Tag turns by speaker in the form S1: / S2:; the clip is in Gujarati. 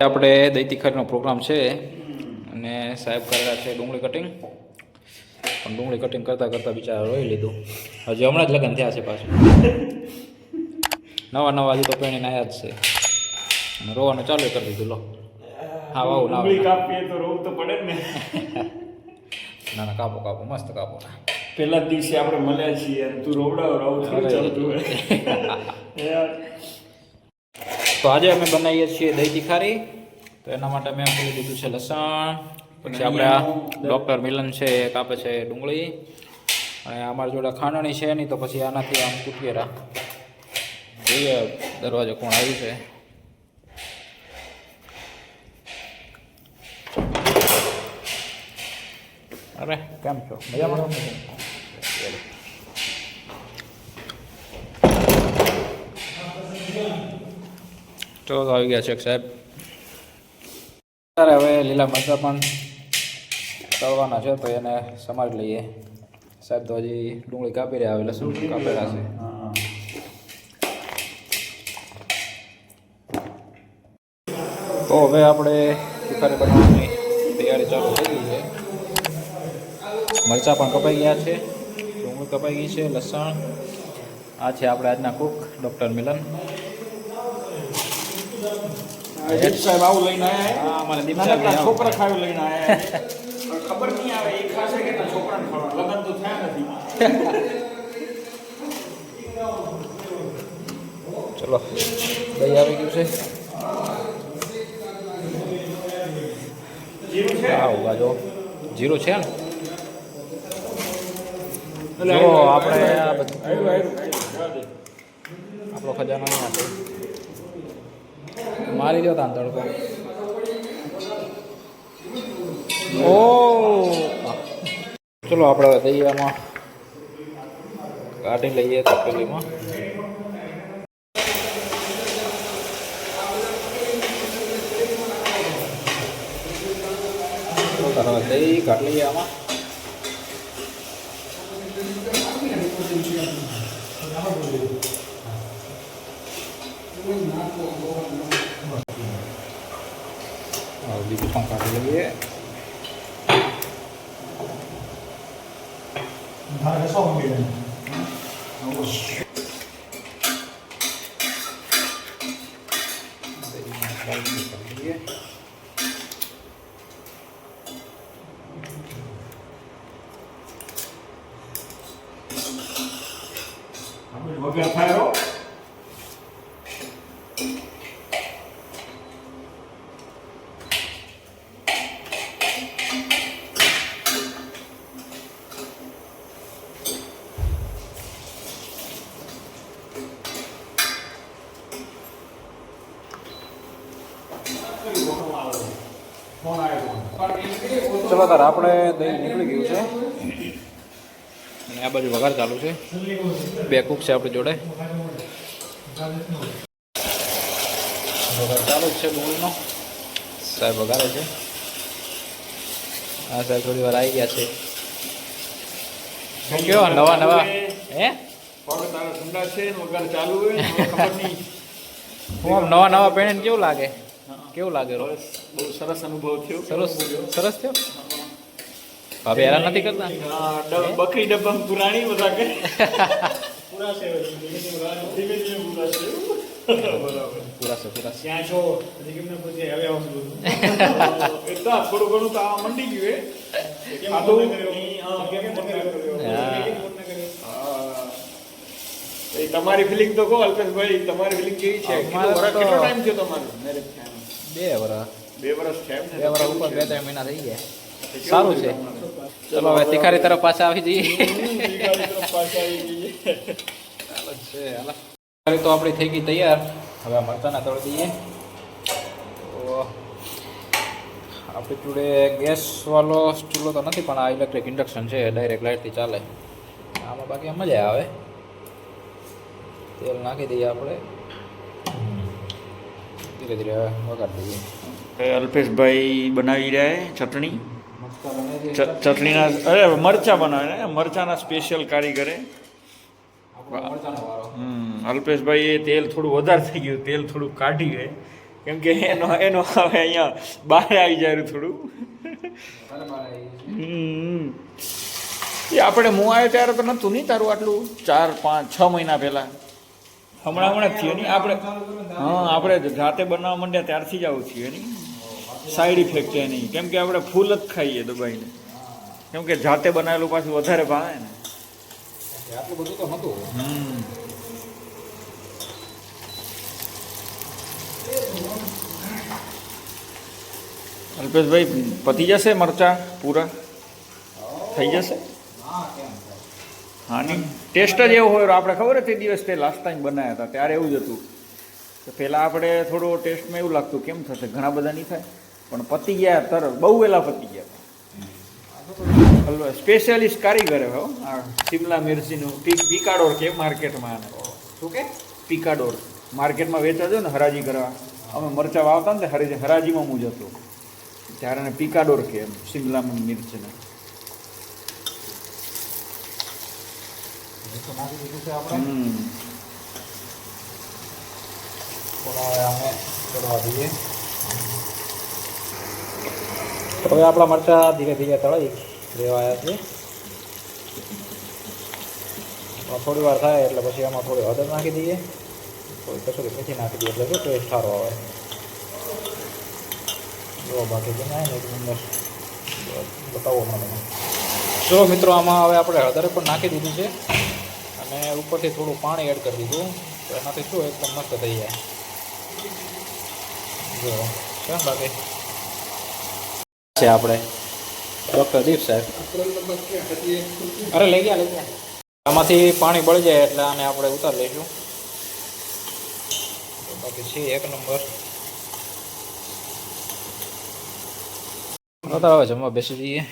S1: આપણે દહીં તીખારીનો પ્રોગ્રામ છે અને સાહેબ કરેલા છે ડુંગળી કટિંગ, પણ ડુંગળી કટિંગ કરતાં કરતાં બિચારા રોઈ લીધું. હજી હમણાં જ લગ્ન થયા છે પાછું, નવા નવા હજી તો પેણીને આવ્યા જ છે અને રોવાનું ચાલુ કરી દીધું. લો હા વાવ ના
S2: કાપીએ તો રોવું તો પડે ને.
S1: ના ના કાપો કાપો મસ્ત કાપો.
S2: પહેલા જ દિવસે આપણે મળ્યા છીએ અને તું રોવડાવ થોડું ચાલતું હોય.
S1: તો આજે અમે બનાવીએ છીએ દહીં તીખારી. તો એના માટે મેં ખોલી દીધું છે લસણ, પછી આપણે આ ડૉક્ટર મિલન છે એ કાપે છે ડુંગળી, અને અમારી જોડે ખાંડણી છે નહીં તો પછી આનાથી આમ કૂટીએ જોઈએ દરવાજો કોણ આવ્યું છે. અરે કેમ છો? મજામાં? ચલો આવી ગયા છે સાહેબ. ત્યારે હવે લીલા મરચાં પણ તળવાના છે તો એને સમારી લઈએ. સાહેબ તો હજી ડુંગળી કાપી રહ્યા, હવે લસણ કાપેલા છે. તો હવે આપણે તીખારી બનાવવાની તૈયારી ચાલુ થઈ ગઈ છે. મરચાં પણ કપાઈ ગયા છે, ડુંગળી કપાઈ ગઈ છે, લસણ. આ છે આપણે આજના કુક ડૉક્ટર મિલન.
S2: સાહેબ આવું લઈને આવ્યા.
S1: હા મને દીપ
S2: છોકરા ખાયું લઈને આવ્યા. ખબર નહીં આવે એ ખાશે કે છોકરાને ખવડાવે. લગ્ન તો થયા નથી.
S1: ચલો દહીં આવી ગયું છે.
S2: જીરું છે?
S1: હા ઉગાજો જીરું છે ને. જો આપણે આ બધું આપણો ખજાનો અહીંયા છે. મારી દો તાન તડકો. ઓ ચલો આપણે દહીં આમાં કાઢી લઈએ તપેલીમાં. દહીં કાઢી લઈએ આમાં. બીજું પણ કાઢી લઈએ.
S2: વગર ફાયરો
S1: ચલો તાર આપણે દહીં નીકળી ગયું છે અને આ બાજુ વઘાર ચાલુ છે. બે કુક છે આપણી જોડે. વઘાર ચાલુ જ છે ડુંગળીનો. સાહેબ વઘારે છે. હા સાહેબ થોડી વાર આવી ગયા છે. કેવો નવા નવા હે
S2: ઠંડા છે વગર ચાલુ હોય ખબર નહીં.
S1: નવા નવા પેણે કેવું લાગે? કેવું લાગે?
S2: બહુ સરસ અનુભવ થયો.
S1: સરસ થયો. ભાભી હેરાન નથી કરતા?
S2: બકરી ડબ્બા પુરાણી બધા કે પૂરા છે ધીમે ધીમે પૂરા છે.
S1: પૂરા છે
S2: ત્યાં છો હજી કેમને પૂછે હવે આવશું એટલા થોડું ઘણું તો આ મંડી ગયું એ તમારી ફિલિંગ તો કહો અલ્પેશભાઈ, તમારી ફિલિંગ કેવી છે? કેટલો ટાઈમ થયો તમારો મેરેજ થયા?
S1: 2 વર્ષ.
S2: 2 વર્ષ થયા.
S1: 2 વર્ષ ઉપર 2-3 મહિના થઈ ગયા. સારું છે. ચલો હવે તિખારી તરફ પાછા આવી જઈએ. તો આપણી થઈ ગઈ તૈયાર. હવે મરચાંના તળી દઈએ. તો આપણી જોડે ગેસવાળો ચૂલો તો નથી, પણ આ ઇલેક્ટ્રિક ઇન્ડક્શન છે, ડાયરેક્ટ લાઇટથી ચાલે. આમાં બાકી મજા આવે. તેલ નાખી દઈએ આપણે. ધીરે ધીરે વગાડી દઈએ.
S2: અલ્પેશભાઈ બનાવી રહ્યા ચટણી. ચટણીના અરે મરચા બનાવે ને, મરચાના સ્પેશિયલ કારીગરે. અલ્પેશભાઈ એ તેલ થોડું વધારે થઈ ગયું, તેલ થોડું કાઢી ગયે કેમ કે એનો એનો હવે અહીંયા બહાર આવી જાય થોડું. એ આપણે હું આવ્યો ત્યારે તો નહોતું નહીં તારું આટલું 4, 5, 6 મહિના પહેલાં. હમણાં જ થયું નહીં આપણે. હા, આપણે જાતે બનાવવા માંડ્યા ત્યારથી જ આવું થયું નહીં. સાઈડ ઇફેક્ટ છે નહીં, કેમ કે આપણે ફૂલ જ ખાઈએ દબાઈને, કેમ કે જાતે બનાવેલું પાછું વધારે ભાવે ને.
S1: આટલું બધું તો નહોતું.
S2: અલ્પેશભાઈ પતી જશે મરચા પૂરા થઈ જશે? હા નહીં, ટેસ્ટ જ એવો હોય. આપણે ખબર હતી તે દિવસ તે લાસ્ટ ટાઈમ બનાવ્યા હતા ત્યારે એવું જ હતું કે પહેલાં આપણે થોડો ટેસ્ટમાં એવું લાગતું કેમ થશે, ઘણા બધા નહીં થાય, પણ પતી ગયા તરત, બહુ વહેલા પતી ગયા. સ્પેશિયાલિસ્ટ કારીગર હો આ શિમલા મિર્ચીનું પિકાડોર કે માર્કેટમાં.
S1: શું કે
S2: પિકાડોર માર્કેટમાં વેચાજો ને હરાજી કરવા. અમે મરચાં વાવતા ને હરાજીમાં હું જતો ત્યારે એને પિકાડોર કે એમ શિમલા મિર્ચીને.
S1: નાખી દીધું છે આપણે. અમે ચડવા દઈએ. હવે આપણા મરચાં ધીરે ધીરે તળાઈ લેવાયા છે. થોડી વાર થાય એટલે પછી આમાં થોડી હળદર નાખી દઈએ, થોડી કસૂરી મેથી નાખી દઈએ એટલે શું ટેસ્ટ સારો આવે. જો બાકી બનાવે ને અંદર બતાવો મને. ચલો મિત્રો, આમાં હવે આપણે હળદર પણ નાખી દીધું છે અને ઉપરથી થોડું પાણી એડ કરી દીધું તો એનાથી શું એકદમ મસ્ત થઈ જાય. જો કેમ બાકી છે આપણે ડૉક્ટર દીપ સાહેબ. અરે લઈ ગયા. આમાંથી પાણી બળી જાય એટલે આને આપણે ઉતાર લઈશું. બાકી છે એક નંબર. હવે જમવા બેસી જઈએ.